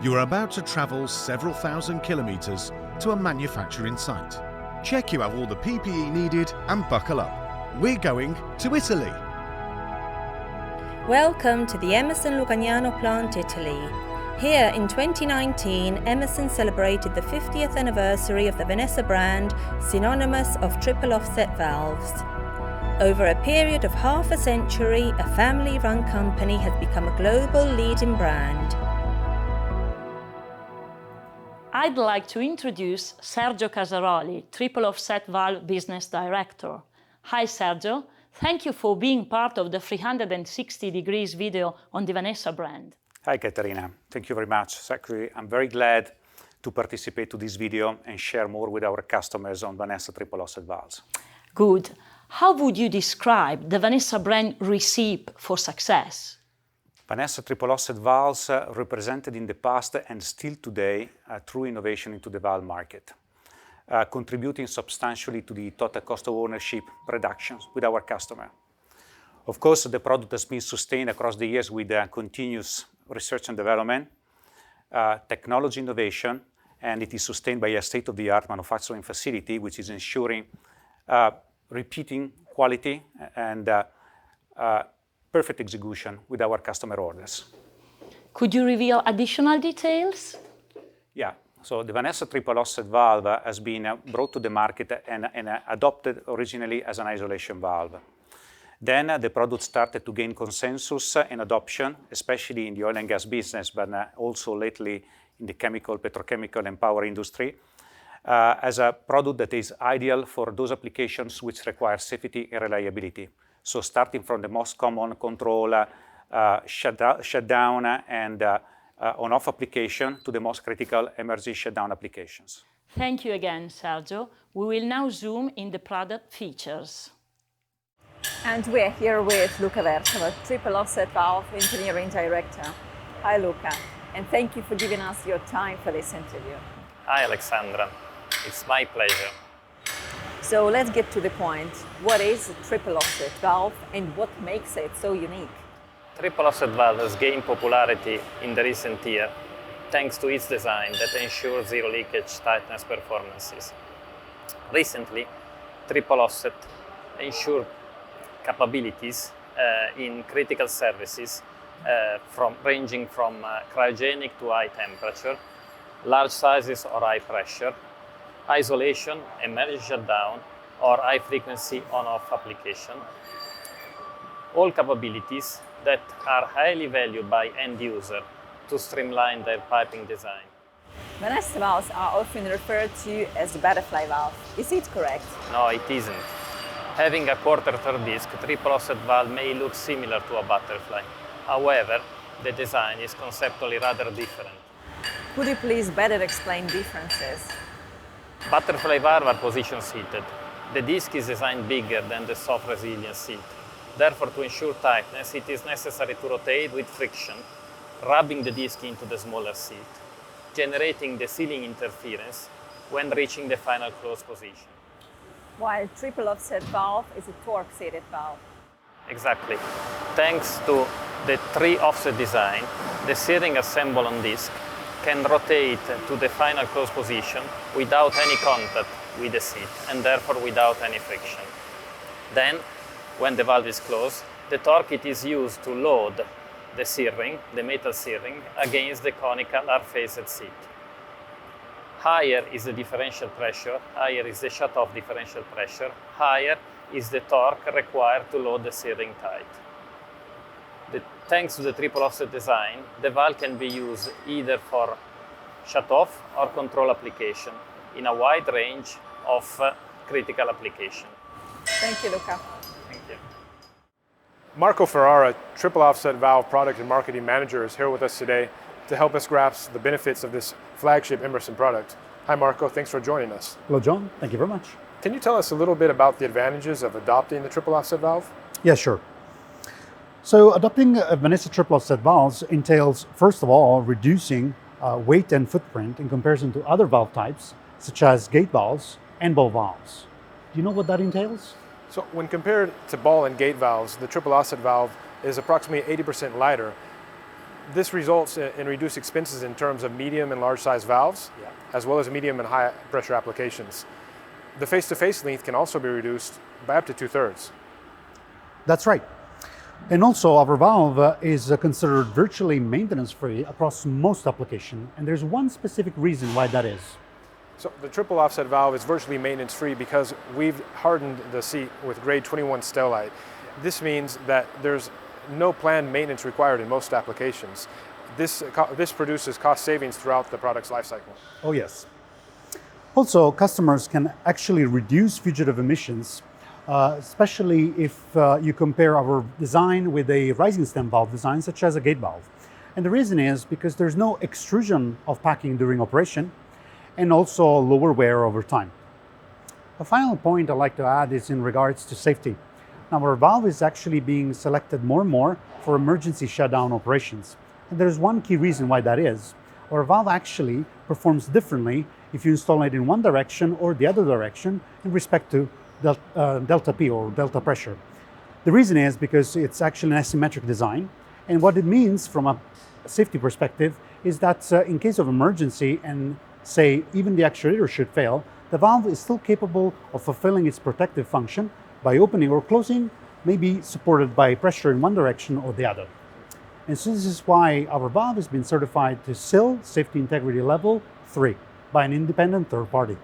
You are about to travel several thousand kilometers to a manufacturing site. Check you have all the PPE needed and buckle up. We're going to Italy. Welcome to the Emerson Lugagnano plant, Italy. Here in 2019, Emerson celebrated the 50th anniversary of the Vanessa brand, synonymous of triple offset valves. Over a period of half a century, a family-run company has become a global leading brand. I'd like to introduce Sergio Casaroli, Triple Offset Valve Business Director. Hi Sergio, thank you for being part of the 360 degrees video on the Vanessa brand. Hi Caterina, thank you very much. Actually, I'm very glad to participate to this video and share more with our customers on Vanessa triple offset valves. Good. How would you describe the Vanessa brand recipe for success? Vanessa triple offset valves represented in the past and still today a true innovation into the valve market, contributing substantially to the total cost of ownership reductions with our customer. Of course, the product has been sustained across the years with continuous research and development, technology innovation, and it is sustained by a state-of-the-art manufacturing facility, which is ensuring repeating quality and perfect execution with our customer orders. Could you reveal additional details? Yeah, so the Vanessa triple offset valve has been brought to the market and adopted originally as an isolation valve. Then the product started to gain consensus and adoption, especially in the oil and gas business, but also lately in the chemical, petrochemical, and power industry, as a product that is ideal for those applications which require safety and reliability. So starting from the most common control, shutdown and on-off application to the most critical emergency shutdown applications. Thank you again, Sergio. We will now zoom in the product features. And we're here with Luca Versova, Triple Offset Valve Engineering Director. Hi Luca, and thank you for giving us your time for this interview. Hi Alexandra, it's my pleasure. So let's get to the point. What is a triple offset valve and what makes it so unique? Triple offset valve has gained popularity in the recent year thanks to its design that ensures zero leakage tightness performances. Recently, triple offset ensured capabilities in critical services ranging from cryogenic to high temperature, large sizes or high pressure, isolation, emergency shutdown, or high-frequency on-off application. All capabilities that are highly valued by end user to streamline their piping design. Vanessa valves are often referred to as the butterfly valve. Is it correct? No, it isn't. Having a quarter-turn disc, triple offset valve may look similar to a butterfly. However, the design is conceptually rather different. Could you please better explain differences? Butterfly valves are position seated. The disc is designed bigger than the soft resilience seat. Therefore, to ensure tightness, it is necessary to rotate with friction, rubbing the disc into the smaller seat, generating the sealing interference when reaching the final close position. While triple offset valve is a torque-seated valve. Exactly. Thanks to the three offset design, the searing assembled on disc can rotate to the final close position without any contact with the seat and therefore without any friction. Then, when the valve is closed, the torque it is used to load the searing, the metal searing, against the conical hard-faced seat. Higher is the differential pressure, higher is the shut-off differential pressure, higher is the torque required to load the searing tight. Thanks to the triple offset design, the valve can be used either for shut-off or control application in a wide range of critical application. Thank you, Luca. Thank you. Marco Ferrara, Triple Offset Valve Product and Marketing Manager, is here with us today to help us grasp the benefits of this flagship Emerson product. Hi Marco, thanks for joining us. Hello John, thank you very much. Can you tell us a little bit about the advantages of adopting the triple offset valve? Yeah, sure. So adopting a Vanessa triple offset valves entails, first of all, reducing weight and footprint in comparison to other valve types, such as gate valves and ball valves. Do you know what that entails? So when compared to ball and gate valves, the triple offset valve is approximately 80% lighter. This results in reduced expenses in terms of medium and large size valves, as well as medium and high pressure applications. The face-to-face length can also be reduced by up to 2/3. That's right. And also our valve is considered virtually maintenance-free across most applications, and there's one specific reason why that is. So the triple offset valve is virtually maintenance-free because we've hardened the seat with grade 21 stellite. This means that there's no planned maintenance required in most applications. This produces cost savings throughout the product's life cycle. Oh yes. Also, customers can actually reduce fugitive emissions, especially if you compare our design with a rising stem valve design, such as a gate valve. And the reason is because there's no extrusion of packing during operation, and also lower wear over time. A final point I'd like to add is in regards to safety. Now, our valve is actually being selected more and more for emergency shutdown operations. And there's one key reason why that is. Our valve actually performs differently if you install it in one direction or the other direction in respect to delta P or delta pressure. The reason is because it's actually an asymmetric design. And what it means from a safety perspective is that in case of emergency and say even the actuator should fail, the valve is still capable of fulfilling its protective function by opening or closing, maybe supported by pressure in one direction or the other. And so this is why our valve has been certified to SIL Safety Integrity Level 3 by an independent third party.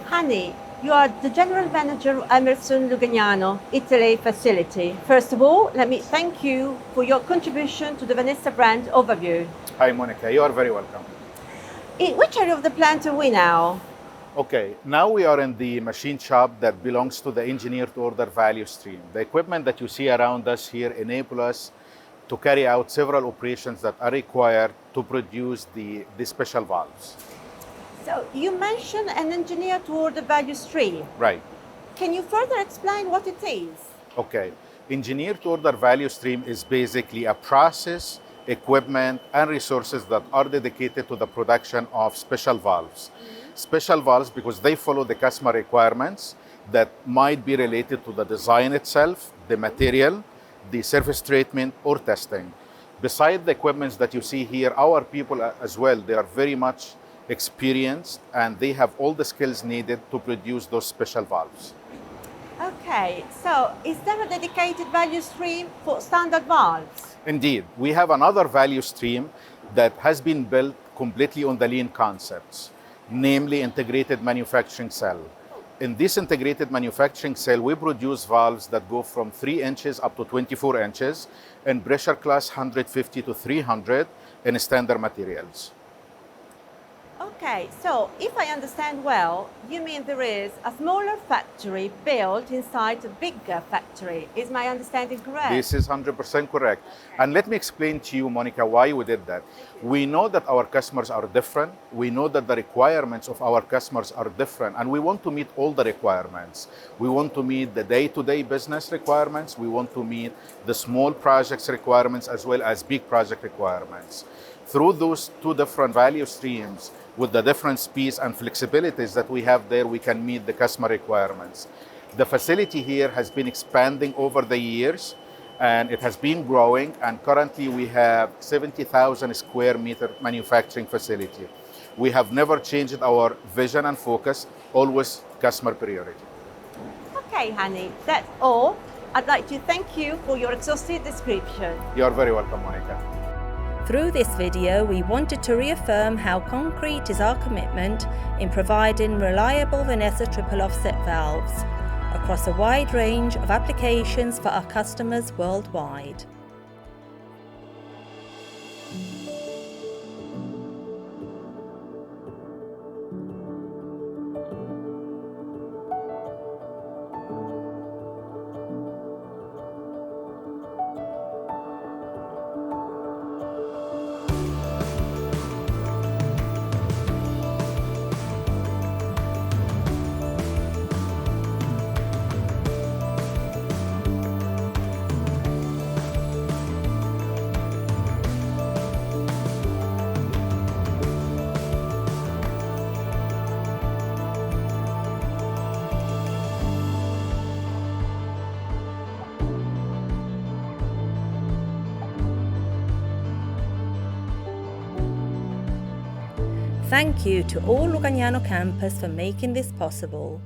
Hani, you are the General Manager of Emerson Lugagnano, Italy facility. First of all, let me thank you for your contribution to the Vanessa brand overview. Hi Monica, you are very welcome. In which area of the plant are we now? Okay, now we are in the machine shop that belongs to the engineered order value stream. The equipment that you see around us here enable us to carry out several operations that are required to produce the special valves. So you mentioned an engineered order value stream. Right. Can you further explain what it is? Okay, engineered order value stream is basically a process, equipment, and resources that are dedicated to the production of special valves. Special valves because they follow the customer requirements that might be related to the design itself, the material, the surface treatment, or testing. Besides the equipments that you see here, our people as well, they are very much experienced and they have all the skills needed to produce those special valves. Okay, so is there a dedicated value stream for standard valves? Indeed, we have another value stream that has been built completely on the lean concepts, namely integrated manufacturing cell. In this integrated manufacturing cell, we produce valves that go from 3 inches up to 24 inches in pressure class 150 to 300 in standard materials. Okay, so if I understand well, you mean there is a smaller factory built inside a bigger factory. Is my understanding correct? This is 100% correct. And let me explain to you, Monica, why we did that. We know that our customers are different. We know that the requirements of our customers are different, and we want to meet all the requirements. We want to meet the day-to-day business requirements. We want to meet the small projects requirements as well as big project requirements. Through those two different value streams, with the different speeds and flexibilities that we have there, we can meet the customer requirements. The facility here has been expanding over the years and it has been growing, and currently we have 70,000 square meter manufacturing facility. We have never changed our vision and focus, always customer priority. Okay, Hani, that's all. I'd like to thank you for your exhaustive description. You're very welcome, Monica. Through this video, we wanted to reaffirm how concrete is our commitment in providing reliable Vanessa triple offset valves across a wide range of applications for our customers worldwide. thank you to all Lugagnano campus for making this possible.